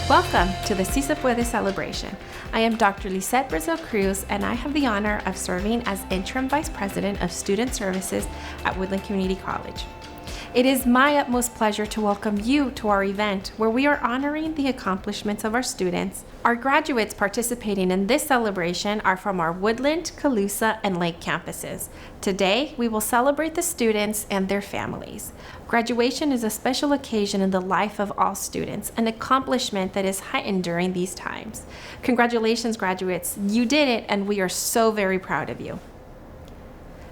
Welcome to the Si Se Puede celebration. I am Dr. Lisette Brazil Cruz, and I have the honor of serving as Interim Vice President of Student Services at Woodland Community College. It is my utmost pleasure to welcome you to our event where we are honoring the accomplishments of our students. Our graduates participating in this celebration are from our Woodland, Colusa, and Lake campuses. Today, we will celebrate the students and their families. Graduation is a special occasion in the life of all students, an accomplishment that is heightened during these times. Congratulations, graduates. You did it, and we are so very proud of you.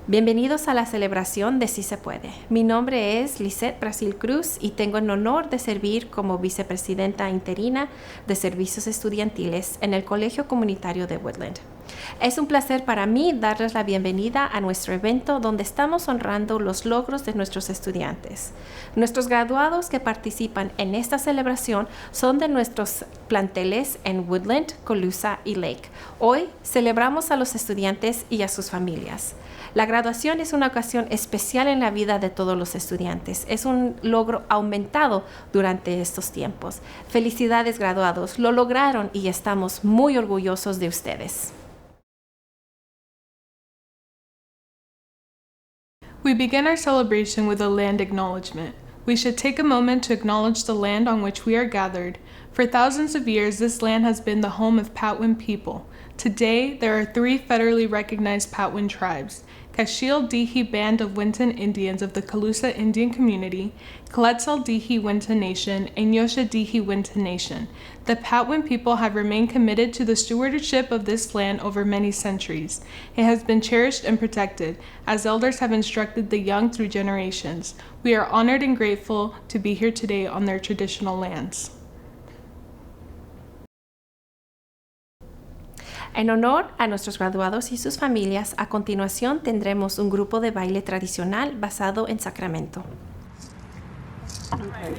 Bienvenidos a la celebración de Si Se Puede. Mi nombre es Lisette Brazil Cruz y tengo el honor de servir como vicepresidenta interina de servicios estudiantiles en el Colegio Comunitario de Woodland. Es un placer para mí darles la bienvenida a nuestro evento donde estamos honrando los logros de nuestros estudiantes. Nuestros graduados que participan en esta celebración son de nuestros planteles en Woodland, Colusa y Lake. Hoy celebramos a los estudiantes y a sus familias. La graduación es una ocasión especial en la vida de todos los estudiantes. Es un logro aumentado durante estos tiempos. Felicidades, graduados. Lo lograron y estamos muy orgullosos de ustedes. We begin our celebration with a land acknowledgement. We should take a moment to acknowledge the land on which we are gathered. For thousands of years, this land has been the home of Patwin people. Today, there are 3 federally recognized Patwin tribes: Kashil Dihi Band of Winton Indians of the Colusa Indian Community, Quetzal Dihi Winton Nation, and Yosha Dihi Winton Nation. The Patwin people have remained committed to the stewardship of this land over many centuries. It has been cherished and protected, as elders have instructed the young through generations. We are honored and grateful to be here today on their traditional lands. En honor a nuestros graduados y sus familias, a continuación tendremos un grupo de baile tradicional basado en Sacramento. Okay.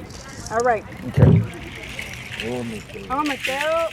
All right. Okay. Oh, me quedo.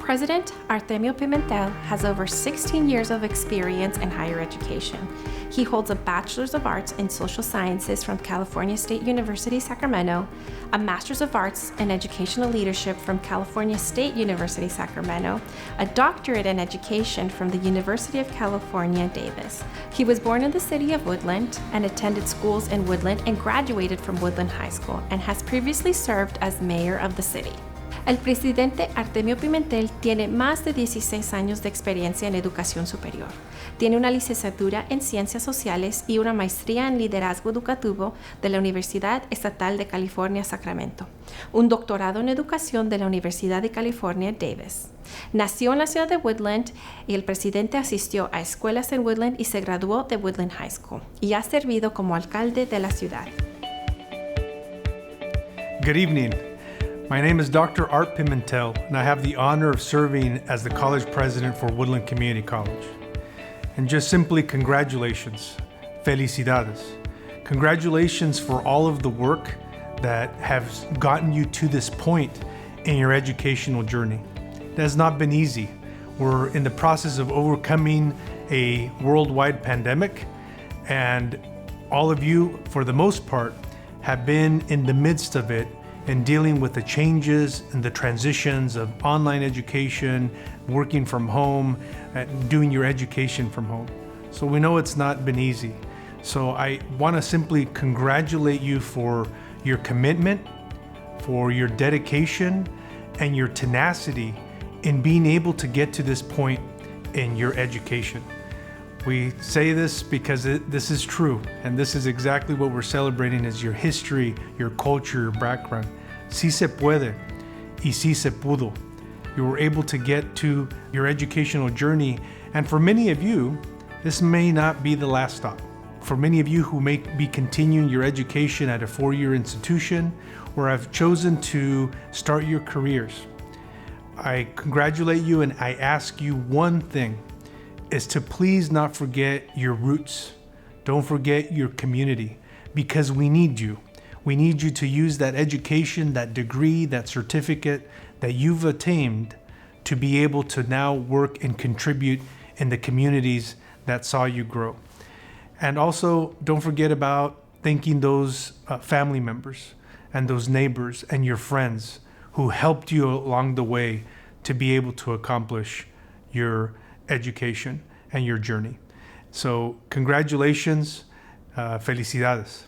President Artemio Pimentel has over 16 years of experience in higher education. He holds a Bachelor's of Arts in Social Sciences from California State University, Sacramento, a Master's of Arts in Educational Leadership from California State University, Sacramento, a doctorate in education from the University of California, Davis. He was born in the city of Woodland and attended schools in Woodland and graduated from Woodland High School and has previously served as mayor of the city. El presidente Artemio Pimentel tiene más de 16 años de experiencia en educación superior. Tiene una licenciatura en Ciencias Sociales y una maestría en Liderazgo Educativo de la Universidad Estatal de California, Sacramento, un doctorado en Educación de la Universidad de California, Davis. Nació en la ciudad de Woodland y el presidente asistió a escuelas en Woodland y se graduó de Woodland High School y ha servido como alcalde de la ciudad. Good evening. My name is Dr. Art Pimentel, and I have the honor of serving as the college president for Woodland Community College. And just simply congratulations, felicidades. Congratulations for all of the work that has gotten you to this point in your educational journey. It has not been easy. We're in the process of overcoming a worldwide pandemic, and all of you, for the most part, have been in the midst of it and dealing with the changes and the transitions of online education, working from home, doing your education from home. So we know it's not been easy. So I want to simply congratulate you for your commitment, for your dedication, and your tenacity in being able to get to this point in your education. We say this because this is true, and this is exactly what we're celebrating is your history, your culture, your background. Si se puede y si se pudo. You were able to get to your educational journey, and for many of you, this may not be the last stop. For many of you who may be continuing your education at a four-year institution or have chosen to start your careers, I congratulate you and I ask you one thing, is to please not forget your roots. Don't forget your community, because we need you. We need you to use that education, that degree, that certificate that you've attained to be able to now work and contribute in the communities that saw you grow. And also, don't forget about thanking those family members and those neighbors and your friends who helped you along the way to be able to accomplish your education and your journey. So, congratulations, felicidades.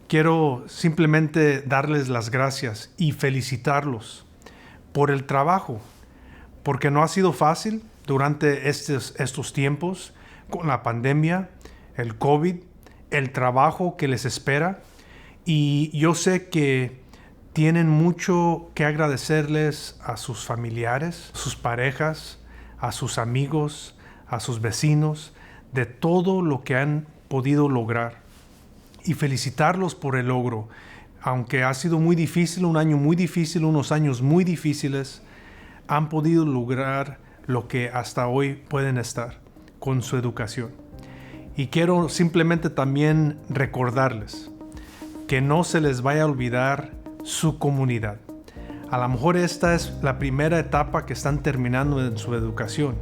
Quiero simplemente darles las gracias y felicitarlos por el trabajo, porque no ha sido fácil durante estos tiempos con la pandemia, el COVID, el trabajo que les espera, y yo sé que tienen mucho que agradecerles a sus familiares, sus parejas, a sus amigos, a sus vecinos, de todo lo que han podido lograr. Y felicitarlos por el logro. Aunque ha sido muy difícil, un año muy difícil, unos años muy difíciles, han podido lograr lo que hasta hoy pueden estar con su educación. Y quiero simplemente también recordarles que no se les vaya a olvidar su comunidad. A lo mejor esta es la primera etapa que están terminando en su educación.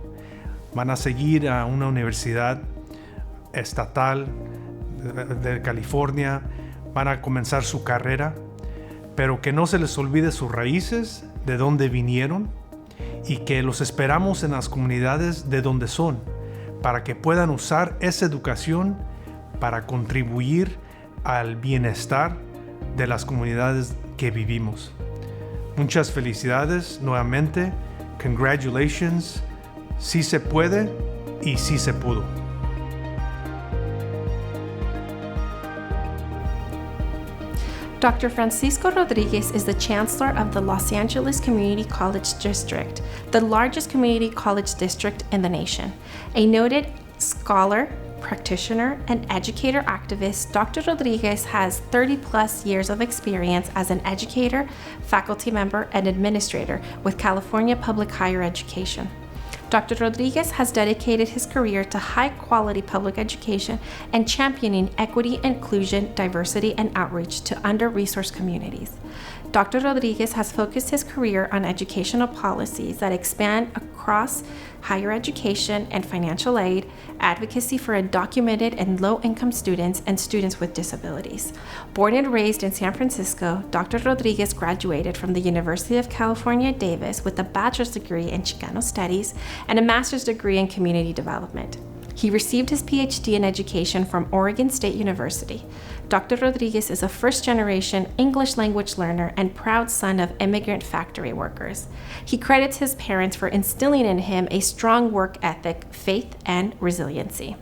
Van a seguir a una universidad estatal de California, van a comenzar su carrera, pero que no se les olvide sus raíces, de dónde vinieron, y que los esperamos en las comunidades de donde son, para que puedan usar esa educación para contribuir al bienestar de las comunidades que vivimos. Muchas felicidades nuevamente, congratulations, si se puede y si se pudo. Dr. Francisco Rodriguez is the Chancellor of the Los Angeles Community College District, the largest community college district in the nation. A noted scholar, practitioner, and educator activist, Dr. Rodriguez has 30-plus years of experience as an educator, faculty member, and administrator with California Public Higher Education. Dr. Rodriguez has dedicated his career to high-quality public education and championing equity, inclusion, diversity, and outreach to under-resourced communities. Dr. Rodriguez has focused his career on educational policies that expand across higher education and financial aid, advocacy for undocumented and low-income students, and students with disabilities. Born and raised in San Francisco, Dr. Rodriguez graduated from the University of California, Davis with a bachelor's degree in Chicana studies and a master's degree in community development. He received his PhD in education from Oregon State University. Dr. Rodriguez is a first-generation English language learner and proud son of immigrant factory workers. He credits his parents for instilling in him a strong work ethic, faith, and resiliency.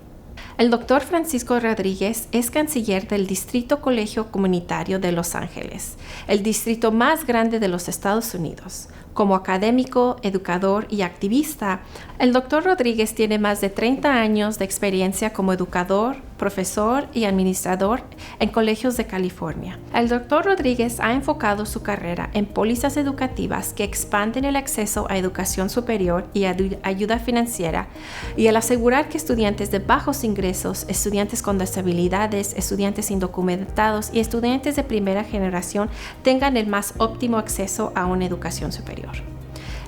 El Dr. Francisco Rodríguez es canciller del Distrito Colegio Comunitario de Los Ángeles, el distrito más grande de los Estados Unidos. Como académico, educador y activista, el Dr. Rodríguez tiene más de 30 años de experiencia como educador, profesor y administrador en colegios de California. El Dr. Rodríguez ha enfocado su carrera en pólizas educativas que expanden el acceso a educación superior y ayuda financiera, y al asegurar que estudiantes de bajos ingresos, estudiantes con disabilidades, estudiantes indocumentados y estudiantes de primera generación tengan el más óptimo acceso a una educación superior.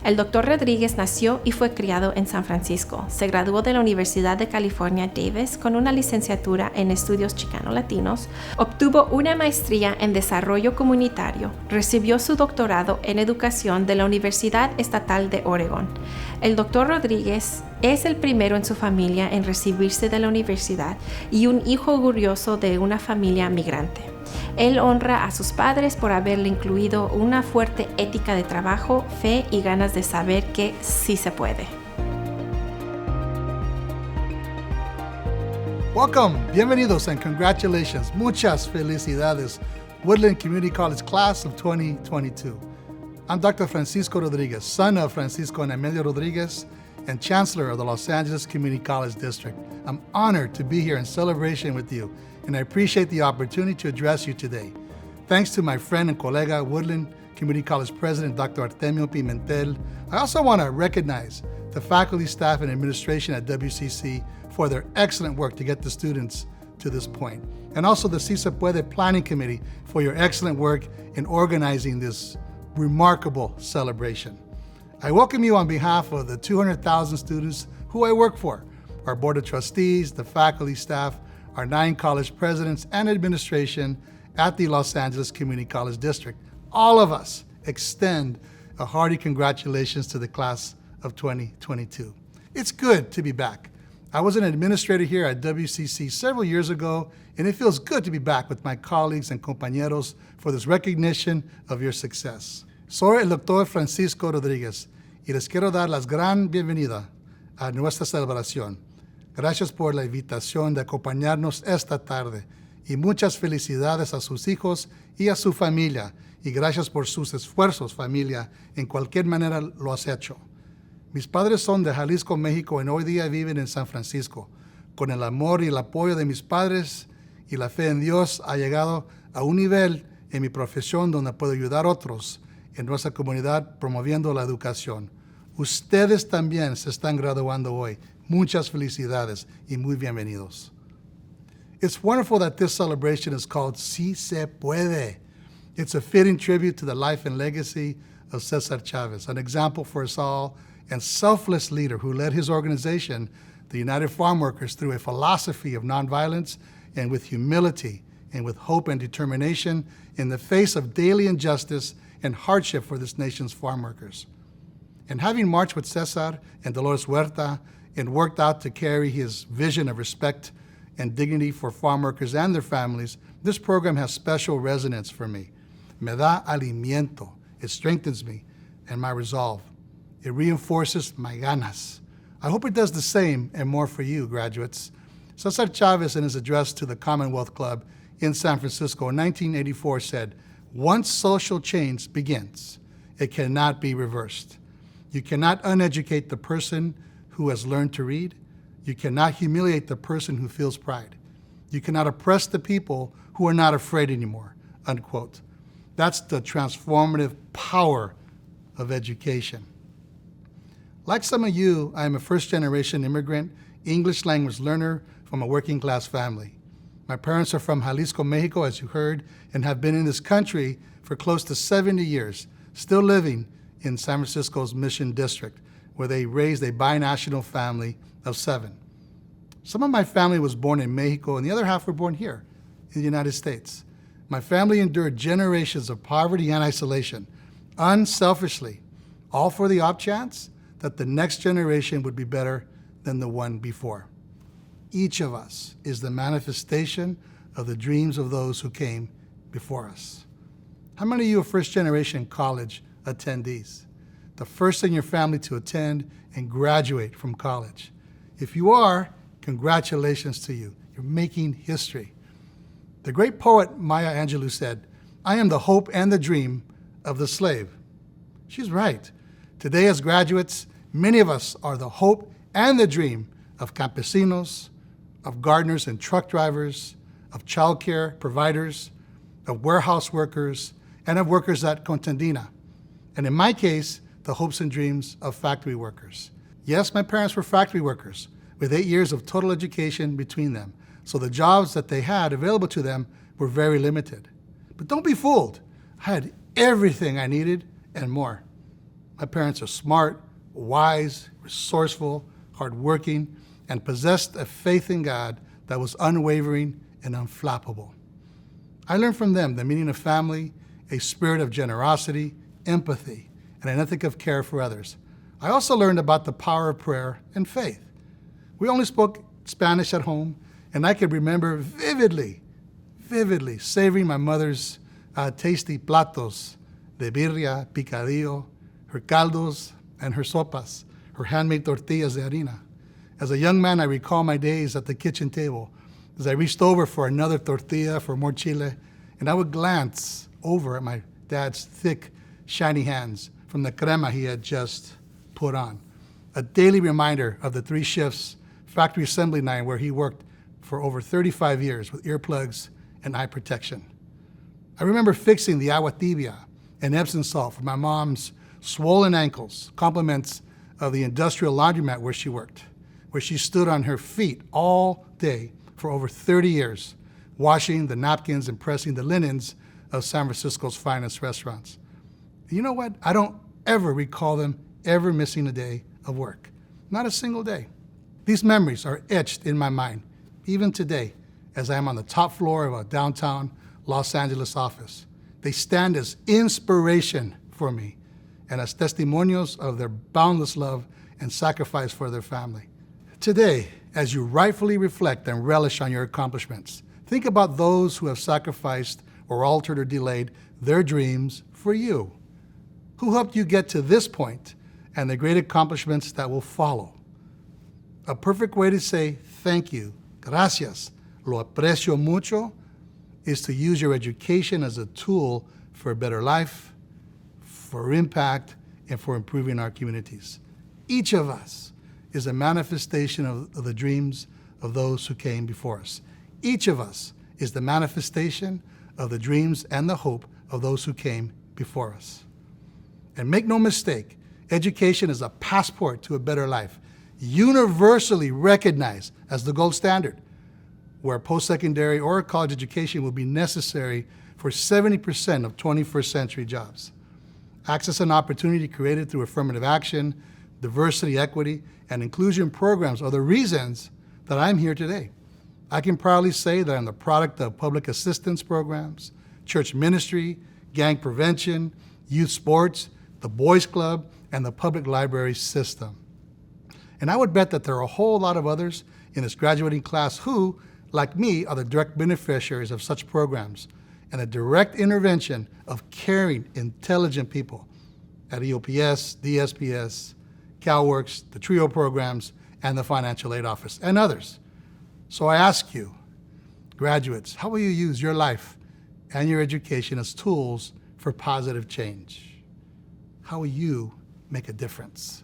El Dr. Rodríguez nació y fue criado en San Francisco. Se graduó de la Universidad de California, Davis, con una licenciatura en estudios chicano-latinos. Obtuvo una maestría en desarrollo comunitario. Recibió su doctorado en educación de la Universidad Estatal de Oregón. El Dr. Rodríguez es el primero en su familia en recibirse de la universidad y un hijo orgulloso de una familia migrante. Él honra a sus padres por haberle incluido una fuerte ética de trabajo, fe y ganas de saber que sí se puede. Welcome, bienvenidos and congratulations. Muchas felicidades, Woodland Community College Class of 2022. I'm Dr. Francisco Rodriguez, son of Francisco and Amelia Rodriguez and Chancellor of the Los Angeles Community College District. I'm honored to be here in celebration with you, and I appreciate the opportunity to address you today. Thanks to my friend and colega, Woodland Community College President, Dr. Artemio Pimentel. I also want to recognize the faculty, staff, and administration at WCC for their excellent work to get the students to this point. And also the Si Se Puede Planning Committee for your excellent work in organizing this remarkable celebration. I welcome you on behalf of the 200,000 students who I work for, our Board of Trustees, the faculty, staff, our 9 college presidents and administration at the Los Angeles Community College District. All of us extend a hearty congratulations to the class of 2022. It's good to be back. I was an administrator here at WCC several years ago, and it feels good to be back with my colleagues and compañeros for this recognition of your success. Soy el Dr. Francisco Rodríguez y les quiero dar la gran bienvenida a nuestra celebración. Gracias por la invitación de acompañarnos esta tarde y muchas felicidades a sus hijos y a su familia, y gracias por sus esfuerzos, familia, en cualquier manera lo has hecho. Mis padres son de Jalisco, México, y hoy día viven en San Francisco. Con el amor y el apoyo de mis padres y la fe en Dios, ha llegado a un nivel en mi profesión donde puedo ayudar a otros en nuestra comunidad promoviendo la educación. Ustedes también se están graduando hoy. Muchas felicidades y muy bienvenidos. It's wonderful that this celebration is called Si Se Puede. It's a fitting tribute to the life and legacy of Cesar Chavez, an example for us all and selfless leader who led his organization, the United Farm Workers, through a philosophy of nonviolence and with humility and with hope and determination in the face of daily injustice and hardship for this nation's farm workers. And having marched with Cesar and Dolores Huerta and worked out to carry his vision of respect and dignity for farm workers and their families, this program has special resonance for me. Me da aliento. It strengthens me and my resolve. It reinforces my ganas. I hope it does the same and more for you, graduates. Cesar Chavez, in his address to the Commonwealth Club in San Francisco in 1984, said, "Once social change begins, it cannot be reversed. You cannot uneducate the person who has learned to read. You cannot humiliate the person who feels pride. You cannot oppress the people who are not afraid anymore," unquote. That's the transformative power of education. Like some of you, I am a first-generation immigrant, English language learner from a working-class family. My parents are from Jalisco, Mexico, as you heard, and have been in this country for close to 70 years, still living in San Francisco's Mission District, where they raised a binational family of 7. Some of my family was born in Mexico, and the other half were born here in the United States. My family endured generations of poverty and isolation, unselfishly, all for the off chance that the next generation would be better than the one before. Each of us is the manifestation of the dreams of those who came before us. How many of you are first-generation college attendees? The first in your family to attend and graduate from college. If you are, congratulations to you. You're making history. The great poet Maya Angelou said, "I am the hope and the dream of the slave." She's right. Today as graduates, many of us are the hope and the dream of campesinos, of gardeners and truck drivers, of childcare providers, of warehouse workers, and of workers at Contandina. And in my case, the hopes and dreams of factory workers. Yes, my parents were factory workers with 8 years of total education between them. So the jobs that they had available to them were very limited. But don't be fooled. I had everything I needed and more. My parents are smart, wise, resourceful, hardworking, and possessed a faith in God that was unwavering and unflappable. I learned from them the meaning of family, a spirit of generosity, empathy, and an ethic of care for others. I also learned about the power of prayer and faith. We only spoke Spanish at home, and I could remember vividly savoring my mother's tasty platos de birria, picadillo, her caldos, and her sopas, her handmade tortillas de harina. As a young man, I recall my days at the kitchen table as I reached over for another tortilla, for more chile, and I would glance over at my dad's thick, shiny hands from the crema he had just put on. A daily reminder of the 3 shifts factory assembly line where he worked for over 35 years with earplugs and eye protection. I remember fixing the agua tibia and Epsom salt for my mom's swollen ankles, compliments of the industrial laundromat where she worked, where she stood on her feet all day for over 30 years, washing the napkins and pressing the linens of San Francisco's finest restaurants. You know what? I don't ever recall them ever missing a day of work. Not a single day. These memories are etched in my mind, even today, as I am on the top floor of a downtown Los Angeles office. They stand as inspiration for me and as testimonials of their boundless love and sacrifice for their family. Today, as you rightfully reflect and relish on your accomplishments, think about those who have sacrificed or altered or delayed their dreams for you. Who helped you get to this point and the great accomplishments that will follow? A perfect way to say thank you, gracias, lo aprecio mucho, is to use your education as a tool for a better life, for impact, and for improving our communities. Each of us is a manifestation of the dreams of those who came before us. Each of us is the manifestation of the dreams and the hope of those who came before us. And make no mistake, education is a passport to a better life, universally recognized as the gold standard, where post-secondary or college education will be necessary for 70% of 21st century jobs. Access and opportunity created through affirmative action, diversity, equity, and inclusion programs are the reasons that I'm here today. I can proudly say that I'm the product of public assistance programs, church ministry, gang prevention, youth sports, the Boys Club, and the public library system. And I would bet that there are a whole lot of others in this graduating class who, like me, are the direct beneficiaries of such programs and the direct intervention of caring, intelligent people at EOPS, DSPS, CalWorks, the TRIO programs, and the Financial Aid Office, and others. So I ask you, graduates, how will you use your life and your education as tools for positive change? How will you make a difference?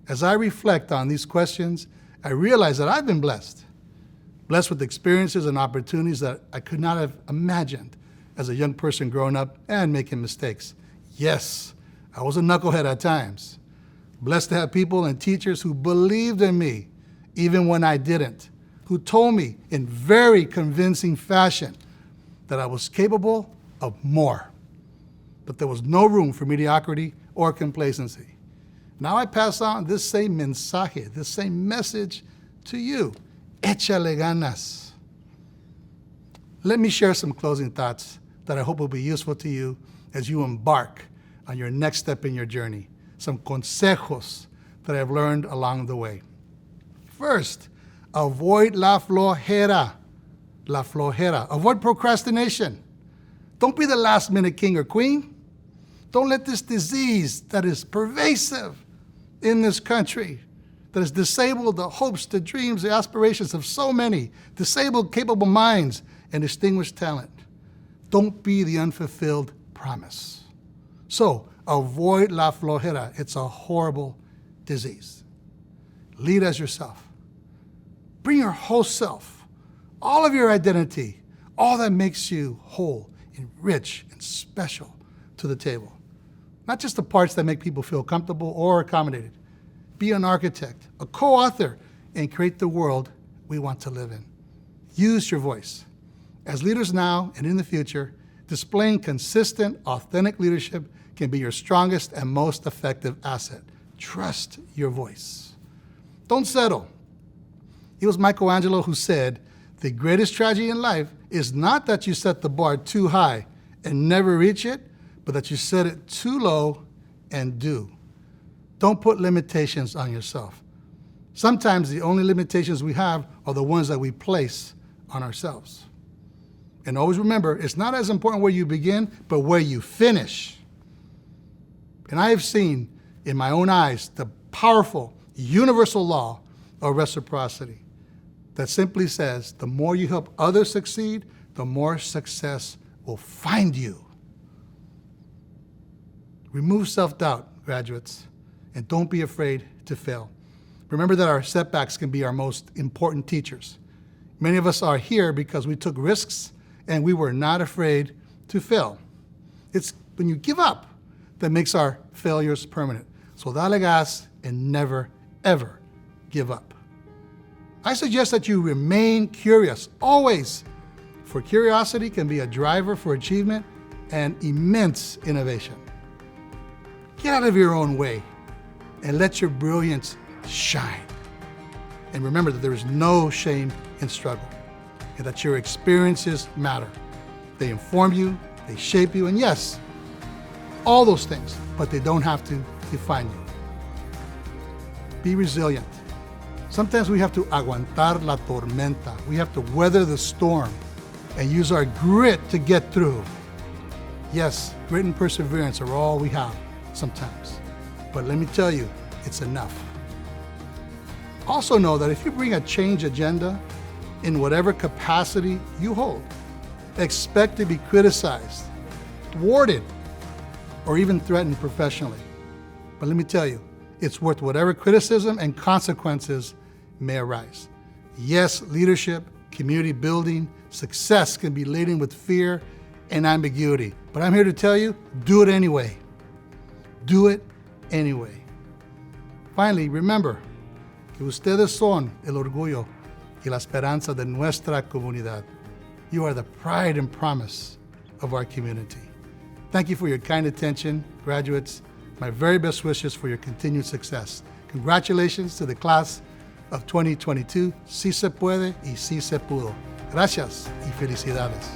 As I reflect on these questions, I realize that I've been blessed with experiences and opportunities that I could not have imagined as a young person growing up and making mistakes. Yes, I was a knucklehead at times. Blessed to have people and teachers who believed in me even when I didn't, who told me in very convincing fashion that I was capable of more, that there was no room for mediocrity or complacency. Now I pass on this same mensaje, this same message to you. Échale ganas. Let me share some closing thoughts that I hope will be useful to you as you embark on your next step in your journey. Some consejos that I've learned along the way. First, avoid la flojera. La flojera. Avoid procrastination. Don't be the last minute king or queen. Don't let this disease that is pervasive in this country, that has disabled the hopes, the dreams, the aspirations of so many, disabled capable minds and distinguished talent. Don't be the unfulfilled promise. So avoid la flojera. It's a horrible disease. Lead as yourself. Bring your whole self, all of your identity, all that makes you whole and rich and special to the table. Not just the parts that make people feel comfortable or accommodated. Be an architect, a co-author, and create the world we want to live in. Use your voice. As leaders now and in the future, displaying consistent, authentic leadership can be your strongest and most effective asset. Trust your voice. Don't settle. It was Michelangelo who said, the greatest tragedy in life is not that you set the bar too high and never reach it, but that you set it too low and do. Don't put limitations on yourself. Sometimes the only limitations we have are the ones that we place on ourselves. And always remember, it's not as important where you begin, but where you finish. And I have seen in my own eyes the powerful universal law of reciprocity that simply says the more you help others succeed, the more success will find you. Remove self-doubt, graduates, and don't be afraid to fail. Remember that our setbacks can be our most important teachers. Many of us are here because we took risks and we were not afraid to fail. It's when you give up that makes our failures permanent. So dale gas and never, ever give up. I suggest that you remain curious, always, for curiosity can be a driver for achievement and immense innovation. Get out of your own way and let your brilliance shine. And remember that there is no shame in struggle and that your experiences matter. They inform you, they shape you, and yes, all those things, but they don't have to define you. Be resilient. Sometimes we have to aguantar la tormenta. We have to weather the storm and use our grit to get through. Yes, grit and perseverance are all we have sometimes. But let me tell you, it's enough. Also know that if you bring a change agenda in whatever capacity you hold, expect to be criticized, thwarted, or even threatened professionally. But let me tell you, it's worth whatever criticism and consequences may arise. Yes, leadership, community building, success can be laden with fear and ambiguity. But I'm here to tell you, do it anyway. Do it anyway. Finally, remember que ustedes son el orgullo y la esperanza de nuestra comunidad. You are the pride and promise of our community. Thank you for your kind attention, graduates. My very best wishes for your continued success. Congratulations to the class of 2022. Si se puede y si se pudo. Gracias y felicidades.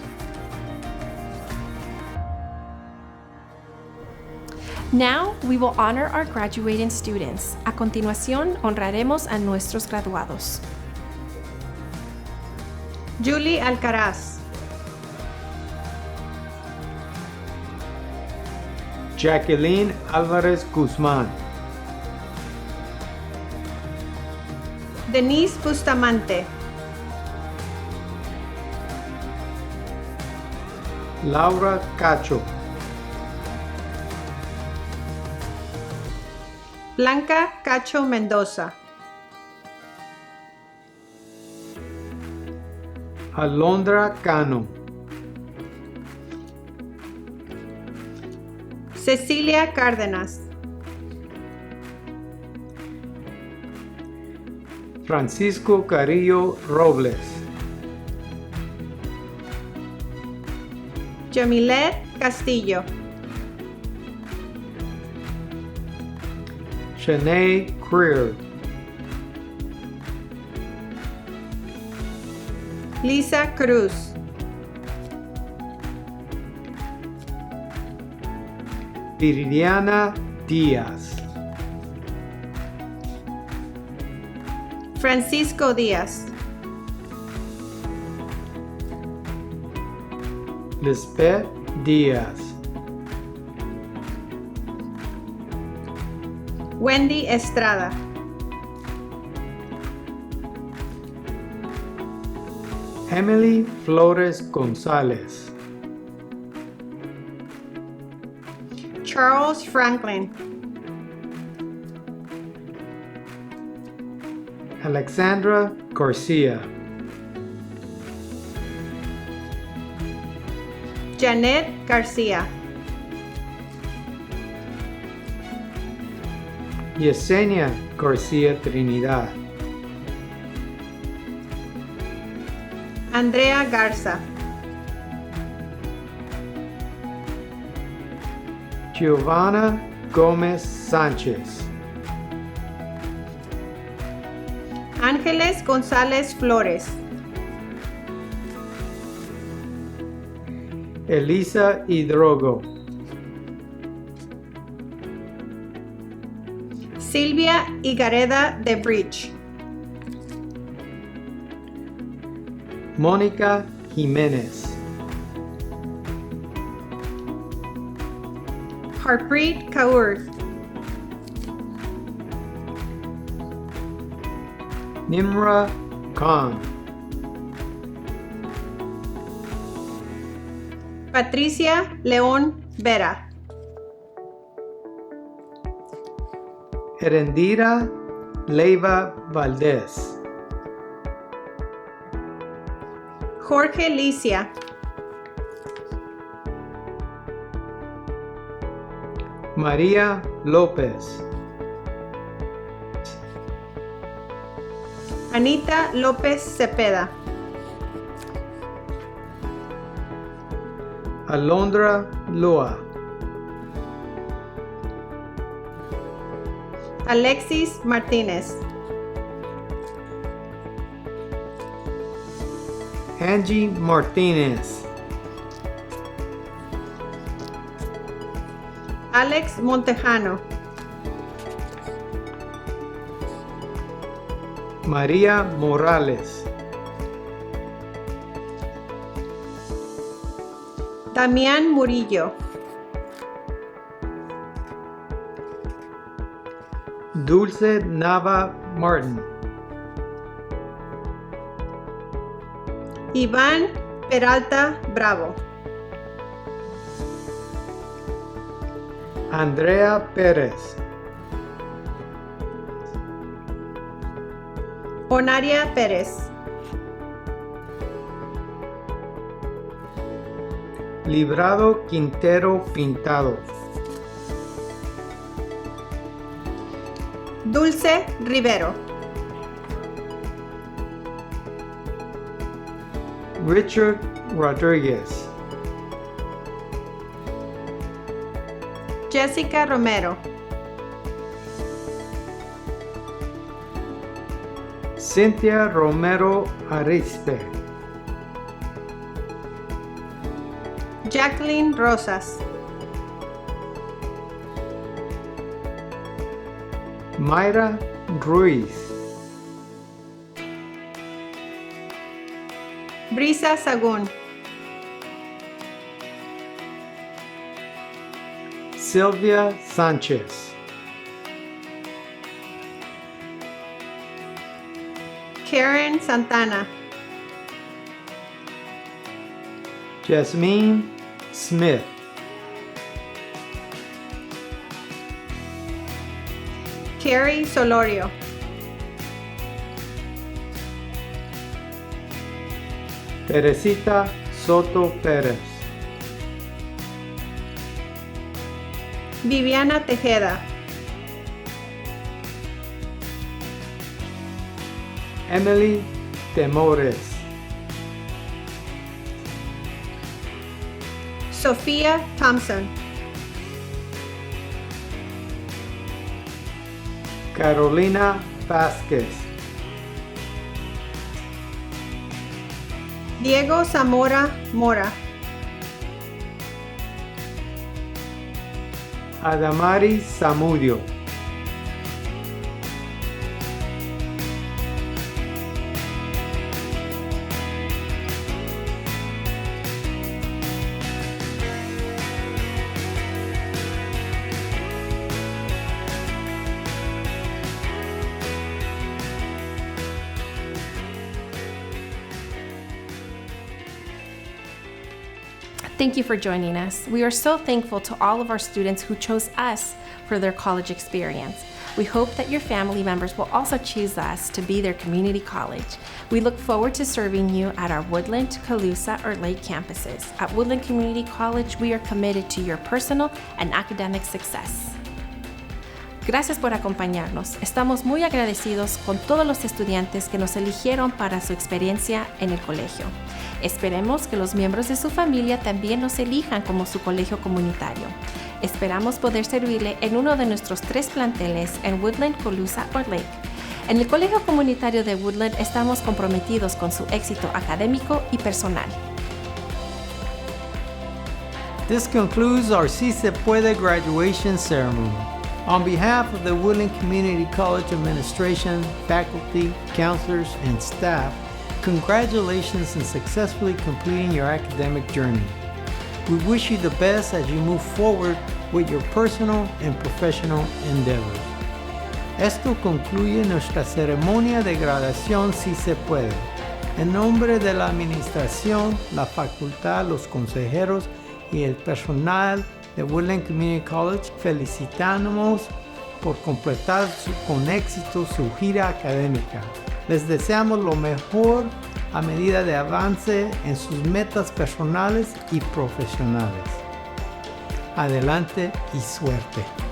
Now we will honor our graduating students. A continuación, honraremos a nuestros graduados. Julie Alcaraz. Jacqueline Alvarez Guzman. Denise Bustamante. Laura Cacho. Blanca Cacho Mendoza. Alondra Cano. Francisco Carrillo Robles. Yamilet Castillo. Shanae Creer. Lisa Cruz. Viridiana Díaz. Francisco Díaz. Lisbeth Díaz. Wendy Estrada. Emily Flores González. Charles Franklin. Alexandra Garcia. Janet Garcia. Yesenia Garcia Trinidad. Andrea Garza. Giovanna Gómez Sánchez. Ángeles González Flores. Elisa Hidrogo. Silvia Higareda de Bridge. Mónica Jiménez. Harpreet Kaur. Nimra Khan. Patricia León Vera. Erendira Leiva Valdés. Jorge Licia. María López. Anita López Cepeda. Alondra Lua. Alexis Martínez. Angie Martínez. Alex Montejano. María Morales. Damián Murillo. Dulce Nava Martin. Iván Peralta Bravo. Andrea Pérez. Onaria Pérez. Librado Quintero Pintado. Dulce Rivero. Richard Rodríguez. Jessica Romero. Cynthia Romero Arispe. Jacqueline Rosas. Mayra Ruiz. Brisa Sagún. Silvia Sánchez. Karen Santana. Jasmine Smith. Carrie Solorio. Teresita Soto Pérez. Viviana Tejeda. Emily Temores. Sofía Thompson. Carolina Vázquez. Diego Zamora Mora. Adamari Zamudio. Thank you for joining us. We are so thankful to all of our students who chose us for their college experience. We hope that your family members will also choose us to be their community college. We look forward to serving you at our Woodland, Colusa, or Lake campuses. At Woodland Community College, we are committed to your personal and academic success. Gracias por acompañarnos. Estamos muy agradecidos con todos los estudiantes que nos eligieron para su experiencia en el colegio. Esperemos que los miembros de su familia también nos elijan como su colegio comunitario. Esperamos poder servirle en uno de nuestros 3 planteles en Woodland, Colusa o Lake. En el colegio comunitario de Woodland estamos comprometidos con su éxito académico y personal. This concludes our Si Se Puede graduation ceremony. On behalf of the Woodland Community College Administration, faculty, counselors, and staff, congratulations on successfully completing your academic journey. We wish you the best as you move forward with your personal and professional endeavors. Esto concluye nuestra ceremonia de graduación Si Se Puede. En nombre de la administración, la facultad, los consejeros y el personal de Woodland Community College, felicitamos por completar con éxito su gira académica. Les deseamos lo mejor a medida de avance en sus metas personales y profesionales. Adelante y suerte.